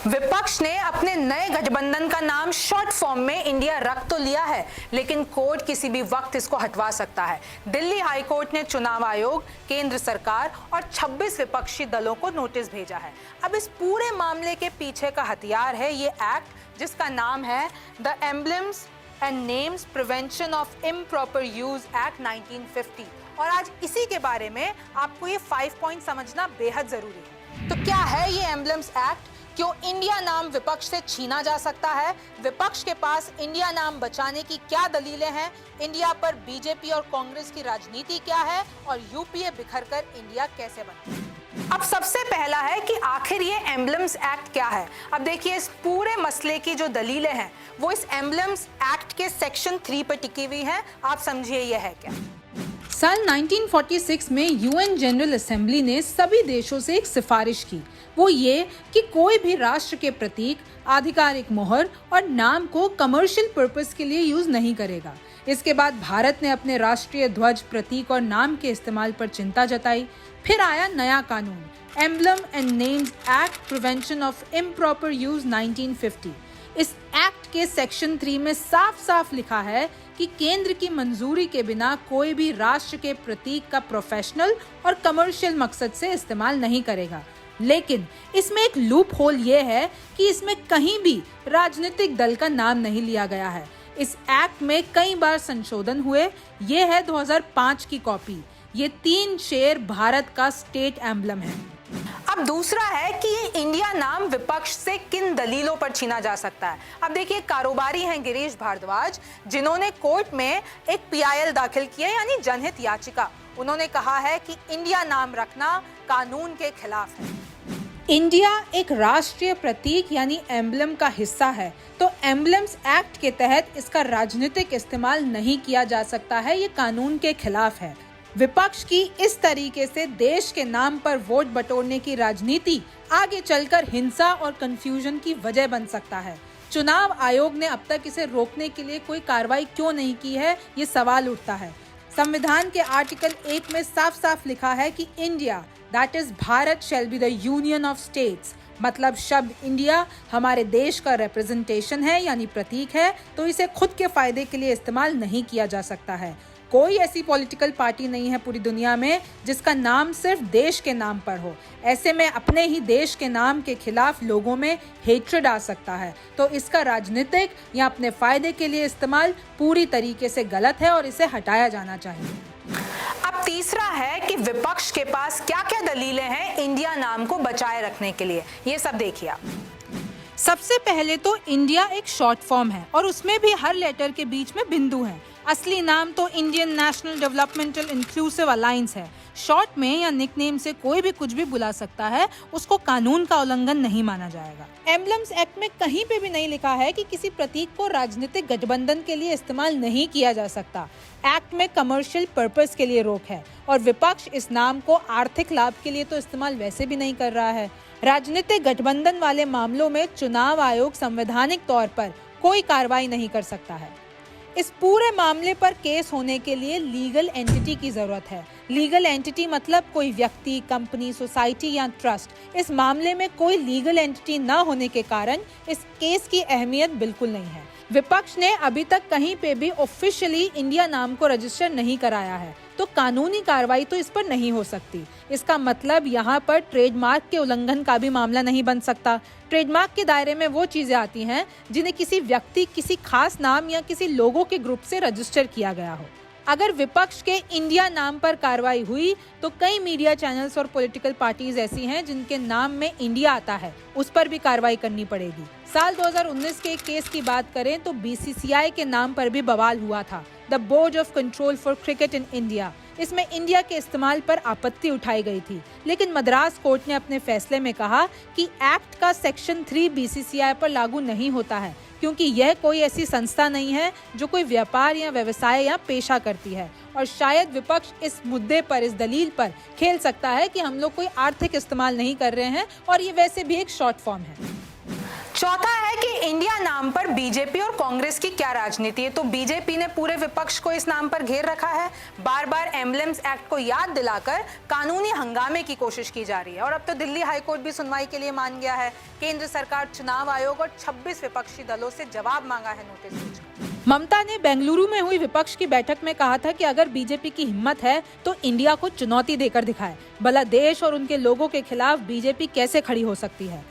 विपक्ष ने अपने नए गठबंधन का नाम शॉर्ट फॉर्म में इंडिया रख तो लिया है, लेकिन कोर्ट किसी भी वक्त इसको हटवा सकता है। दिल्ली हाई कोर्ट ने चुनाव आयोग, केंद्र सरकार और 26 विपक्षी दलों को नोटिस भेजा है। अब इस पूरे मामले के पीछे का हथियार है ये एक्ट, जिसका नाम है the emblems and names prevention of improper use act 1950। और आज इसी के बारे में आपको ये 5 पॉइंट समझना बेहद जरूरी है। तो क्या है ये एम्बलम्स एक्ट? क्यों इंडिया नाम विपक्ष से छीना जा सकता है? विपक्ष के पास इंडिया नाम बचाने की क्या दलीलें हैं? इंडिया पर बीजेपी और कांग्रेस की राजनीति क्या है? और यूपीए बिखरकर इंडिया कैसे बना? अब सबसे पहला है कि आखिर ये एम्बलम्स एक्ट क्या है। अब देखिए, इस पूरे मसले की जो दलीलें हैं वो इस एम्बलम्स एक्ट के सेक्शन 3 पर टिकी हुई हैं। आप समझिए ये है क्या। साल 1946 में यूएन जनरल असेंबली ने सभी देशों से एक सिफारिश की, वो ये कि कोई भी राष्ट्र के प्रतीक, आधिकारिक मोहर और नाम को कमर्शियल पर्पस के लिए यूज नहीं करेगा। इसके बाद भारत ने अपने राष्ट्रीय ध्वज, प्रतीक और नाम के इस्तेमाल पर चिंता जताई। फिर आया नया कानून, emblem and names act prevention of improper use 1950। इस एक्ट के सेक्शन 3 में साफ साफ लिखा है कि केंद्र की मंजूरी के बिना कोई भी राष्ट्र के प्रतीक का प्रोफेशनल और कमर्शियल मकसद से इस्तेमाल नहीं करेगा। लेकिन इसमें एक लूप होल ये है कि इसमें कहीं भी राजनीतिक दल का नाम नहीं लिया गया है। इस एक्ट में कई बार संशोधन हुए। ये है 2005 की कॉपी। ये 3 शेर भारत का स्टेट एम्बलम है। अब दूसरा है कि ये इंडिया नाम विपक्ष से किन दलीलों पर छीना जा सकता है। अब देखिए, कारोबारी हैं गिरीश भारद्वाज, जिन्होंने कोर्ट में एक पीआईएल दाखिल किया, यानी जनहित याचिका। उन्होंने कहा है कि इंडिया नाम रखना कानून के खिलाफ है। इंडिया एक राष्ट्रीय प्रतीक यानी एम्बलम का हिस्सा है, तो एम्बलम्स एक्ट के तहत इसका राजनीतिक इस्तेमाल नहीं किया जा सकता है। ये कानून के खिलाफ है। विपक्ष की इस तरीके से देश के नाम पर वोट बटोरने की राजनीति आगे चलकर हिंसा और कंफ्यूजन की वजह बन सकता है। चुनाव आयोग ने अब तक इसे रोकने के लिए कोई कार्रवाई क्यों नहीं की है, ये सवाल उठता है। संविधान के आर्टिकल 1 में साफ साफ लिखा है कि India, that is Bharat, shall be the union of states. मतलब शब्द इंडिया हमारे देश का रिप्रेजेंटेशन है, यानी प्रतीक है, तो इसे खुद के फायदे के लिए इस्तेमाल नहीं किया जा सकता है। कोई ऐसी पॉलिटिकल पार्टी नहीं है पूरी दुनिया में जिसका नाम सिर्फ देश के नाम पर हो। ऐसे में अपने ही देश के नाम के खिलाफ लोगों में हेट्रेड आ सकता है, तो इसका राजनीतिक या अपने फायदे के लिए इस्तेमाल पूरी तरीके से गलत है और इसे हटाया जाना चाहिए। अब तीसरा है कि विपक्ष के पास क्या क्या दलीलें हैं इंडिया नाम को बचाए रखने के लिए। ये सब देखिए आप। सबसे पहले तो इंडिया एक शॉर्ट फॉर्म है और उसमें भी हर लेटर के बीच में बिंदु है। असली नाम तो Indian national developmental inclusive alliance है। शॉर्ट में या निकनेम से कोई भी कुछ भी बुला सकता है, उसको कानून का उल्लंघन नहीं माना जाएगा। एम्बलम्स एक्ट में कहीं पे भी नहीं लिखा है कि किसी प्रतीक को राजनीतिक गठबंधन के लिए इस्तेमाल नहीं किया जा सकता। एक्ट में कमर्शियल पर्पस के लिए रोक है और विपक्ष इस नाम को आर्थिक लाभ के लिए तो इस्तेमाल वैसे भी नहीं कर रहा है। राजनीतिक गठबंधन वाले मामलों में चुनाव आयोग संवैधानिक तौर पर कोई कार्रवाई नहीं कर सकता है। इस पूरे मामले पर केस होने के लिए लीगल एंटिटी की जरूरत है। लीगल एंटिटी मतलब कोई व्यक्ति, कंपनी, सोसाइटी या ट्रस्ट। इस मामले में कोई लीगल एंटिटी न होने के कारण इस केस की अहमियत बिल्कुल नहीं है। विपक्ष ने अभी तक कहीं पे भी ऑफिशियली इंडिया नाम को रजिस्टर नहीं कराया है, तो कानूनी कार्रवाई तो इस पर नहीं हो सकती। इसका मतलब यहाँ पर ट्रेडमार्क के उल्लंघन का भी मामला नहीं बन सकता। ट्रेडमार्क के दायरे में वो चीजें आती हैं जिन्हें किसी व्यक्ति, किसी खास नाम या किसी लोगों के ग्रुप से रजिस्टर किया गया हो। अगर विपक्ष के इंडिया नाम पर कार्रवाई हुई तो कई मीडिया चैनल्स और पॉलिटिकल पार्टीज ऐसी हैं जिनके नाम में इंडिया आता है, उस पर भी कार्रवाई करनी पड़ेगी। साल 2019 के एक केस की बात करें तो बीसीसीआई के नाम पर भी बवाल हुआ था, the board of control for cricket in India. इसमें इंडिया के इस्तेमाल पर आपत्ति उठाई गई थी, लेकिन मद्रास कोर्ट ने अपने फैसले में कहा कि एक्ट का सेक्शन 3 बीसीसीआई पर लागू नहीं होता है, क्योंकि यह कोई ऐसी संस्था नहीं है जो कोई व्यापार या व्यवसाय या पेशा करती है। और शायद विपक्ष इस मुद्दे पर, इस दलील पर खेल सकता है कि हम लोग कोई आर्थिक इस्तेमाल नहीं कर रहे हैं और ये वैसे भी एक शॉर्ट फॉर्म है। चौथा है कि इंडिया नाम पर बीजेपी और कांग्रेस की क्या राजनीति है। तो बीजेपी ने पूरे विपक्ष को इस नाम पर घेर रखा है। बार बार एम्बलेम्स एक्ट को याद दिलाकर कानूनी हंगामे की कोशिश की जा रही है। और अब तो दिल्ली हाईकोर्ट भी सुनवाई के लिए मान गया है। केंद्र सरकार, चुनाव आयोग और 26 विपक्षी दलों से जवाब मांगा है नोटिस भेजकर। ममता ने बेंगलुरु में हुई विपक्ष की बैठक में कहा था कि अगर बीजेपी की हिम्मत है तो इंडिया को चुनौती देकर दिखाए, भला देश और उनके लोगों के खिलाफ बीजेपी कैसे खड़ी हो सकती है।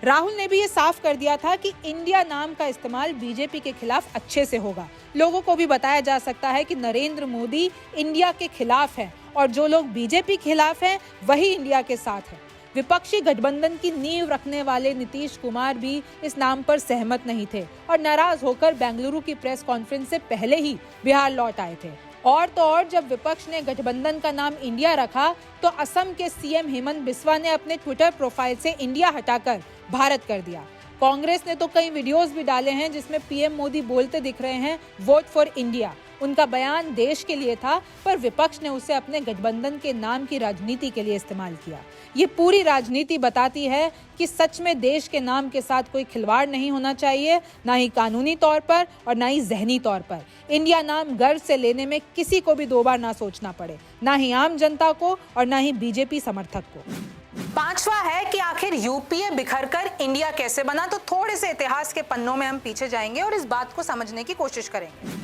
राहुल ने भी ये साफ कर दिया था कि इंडिया नाम का इस्तेमाल बीजेपी के खिलाफ अच्छे से होगा। लोगों को भी बताया जा सकता है कि नरेंद्र मोदी इंडिया के खिलाफ है और जो लोग बीजेपी के खिलाफ हैं वही इंडिया के साथ है। विपक्षी गठबंधन की नींव रखने वाले नीतीश कुमार भी इस नाम पर सहमत नहीं थे और नाराज होकर बेंगलुरु की प्रेस कॉन्फ्रेंस से पहले ही बिहार लौट आए थे। और तो और जब विपक्ष ने गठबंधन का नाम इंडिया रखा तो असम के सीएम हेमंत बिस्वा ने अपने ट्विटर प्रोफाइल से इंडिया हटाकर भारत कर दिया। कांग्रेस ने तो कई वीडियोस भी डाले हैं जिसमें पीएम मोदी बोलते दिख रहे हैं, वोट फॉर इंडिया। उनका बयान देश के लिए था, पर विपक्ष ने उसे अपने गठबंधन के नाम की राजनीति के लिए इस्तेमाल किया। ये पूरी राजनीति बताती है कि सच में देश के नाम के साथ कोई खिलवाड़ नहीं होना चाहिए, ना ही कानूनी तौर पर और ना ही जहनी तौर पर। इंडिया नाम गर्व से लेने में किसी को भी दो बार ना सोचना पड़े, ना ही आम जनता को और ना ही बीजेपी समर्थक को। पांचवा है कि आखिर यूपीए बिखरकर इंडिया कैसे बना। तो थोड़े से इतिहास के पन्नों में हम पीछे जाएंगे और इस बात को समझने की कोशिश करेंगे।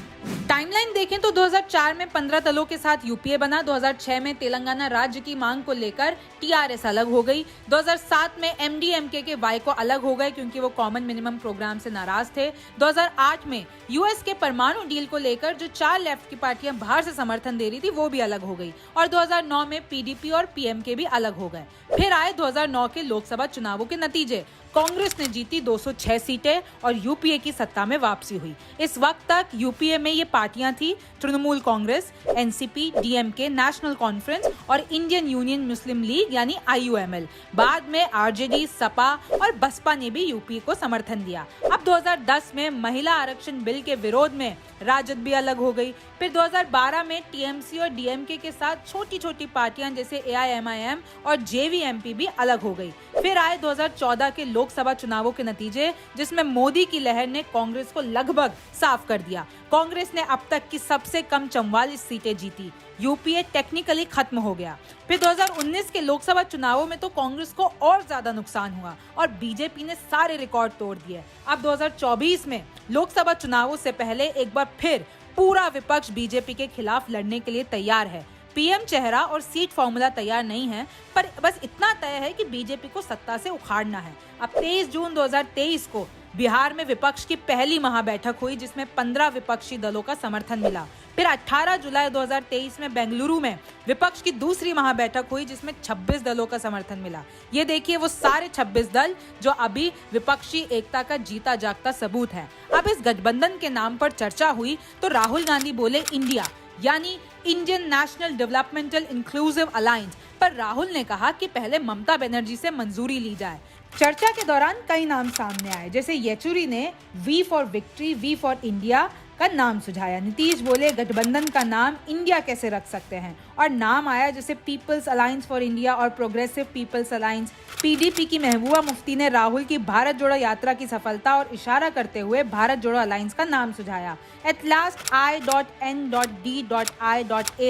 टाइमलाइन देखें तो 2004 में 15 दलों के साथ यूपीए बना। 2006 में तेलंगाना राज्य की मांग को लेकर टीआरएस अलग हो गई। 2007 में एमडीएमके के वाइको अलग हो गए क्योंकि वो कॉमन मिनिमम प्रोग्राम से नाराज थे। 2008 में यूएस के परमाणु डील को लेकर जो 4 लेफ्ट की पार्टियां बाहर से समर्थन दे रही थी वो भी अलग हो गई। और 2009 में पीडीपी और पीएमके भी अलग हो गए। फिर आए 2009 के लोकसभा चुनावों के नतीजे। कांग्रेस ने जीती 206 सीटें और यूपीए की सत्ता में वापसी हुई। इस वक्त तक यूपीए में ये पार्टियां थी Trinamool Congress, NCP, DMK, national conference और इंडियन यूनियन मुस्लिम लीग यानी आईयूएमएल। बाद में आरजेडी, सपा और बसपा ने भी यूपीए को समर्थन दिया। अब 2010 में महिला आरक्षण बिल के विरोध में राजद भी अलग हो गई। फिर 2012 में टीएमसी और डीएमके के साथ छोटी छोटी पार्टियां जैसे एआईएमआईएम और जेवीएमपी भी अलग हो गई। फिर आए 2014 के लोकसभा चुनावों के नतीजे जिसमें मोदी की लहर ने कांग्रेस को लगभग साफ कर दिया। कांग्रेस ने अब तक की सबसे कम 44 सीटें जीती। यूपीए टेक्निकली खत्म हो गया। फिर 2019 के लोकसभा चुनावों में तो कांग्रेस को और ज्यादा नुकसान हुआ और बीजेपी ने सारे रिकॉर्ड तोड़ दिए। अब 2024 में लोकसभा चुनावों से पहले एक बार फिर पूरा विपक्ष बीजेपी के खिलाफ लड़ने के लिए तैयार है। पीएम चेहरा और सीट फॉर्मूला तैयार नहीं है, पर बस इतना तय है कि बीजेपी को सत्ता से उखाड़ना है। अब 23 जून 2023 को बिहार में विपक्ष की पहली महाबैठक हुई जिसमें 15 विपक्षी दलों का समर्थन मिला। फिर 18 जुलाई 2023 में बेंगलुरु में विपक्ष की दूसरी महाबैठक हुई जिसमें 26 दलों का समर्थन मिला। ये देखिए वो सारे 26 दल जो अभी विपक्षी एकता का जीता जागता सबूत है। अब इस गठबंधन के नाम पर चर्चा हुई तो राहुल गांधी बोले इंडिया यानी Indian national developmental inclusive alliance, पर राहुल ने कहा कि पहले ममता बनर्जी से मंजूरी ली जाए। चर्चा के दौरान कई नाम सामने आए, जैसे येचुरी ने V for victory, V for India का नाम सुझाया। नीतीश बोले गठबंधन का नाम इंडिया कैसे रख सकते हैं, और नाम आया जैसे पीपल्स अलायंस फॉर इंडिया और प्रोग्रेसिव पीपल्स अलायंस। पीडीपी की महबूबा मुफ्ती ने राहुल की भारत जोड़ो यात्रा की सफलता और इशारा करते हुए भारत जोड़ो अलायंस का नाम सुझाया। एट लास्ट I.N.D.I.A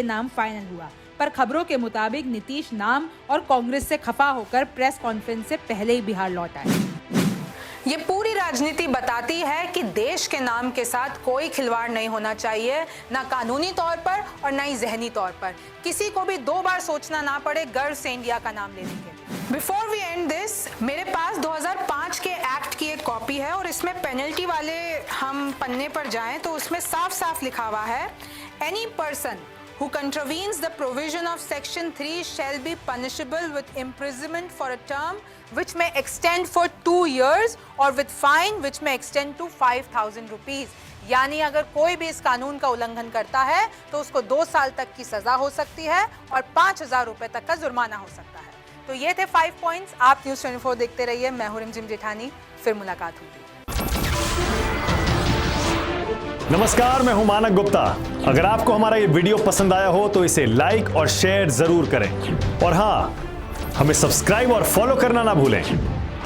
नाम फाइनल हुआ, पर खबरों के मुताबिक नीतीश नाम और कांग्रेस से खफा होकर प्रेस कॉन्फ्रेंस से पहले ही बिहार लौट आए। ये पूरी राजनीति बताती है कि देश के नाम के साथ कोई खिलवाड़ नहीं होना चाहिए, ना कानूनी तौर पर और ना ही जहनी तौर पर। किसी को भी 2 बार सोचना ना पड़े गर्व से इंडिया का नाम लेने के। बिफोर वी एंड दिस, मेरे पास 2005 के एक्ट की एक कॉपी है और इसमें पेनल्टी वाले हम पन्ने पर जाएं तो उसमें साफ साफ लिखा हुआ है, any person who contravenes the provision of section 3 shall be punishable with imprisonment for a term which may extend for 2 years or with fine which may extend to 5,000 rupees। यानी अगर कोई भी इस कानून का उल्लंघन करता है तो उसको 2 साल तक की सजा हो सकती है और 5,000 रुपए तक का जुर्माना हो सकता है। तो ये थे 5 पॉइंट्स। आप न्यूज़ 24 देखते रहिए। मैं हूं रिमझिम जेठानी, फिर मुलाकात होगी। नमस्कार, मैं हूं मानक गुप्ता। अगर आपको हमारा ये वीडियो पसंद आया हो तो इसे लाइक और शेयर जरूर करें, और हां, हमें सब्सक्राइब और फॉलो करना ना भूलें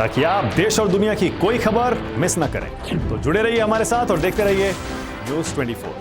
ताकि आप देश और दुनिया की कोई खबर मिस ना करें। तो जुड़े रहिए हमारे साथ और देखते रहिए न्यूज़ 24।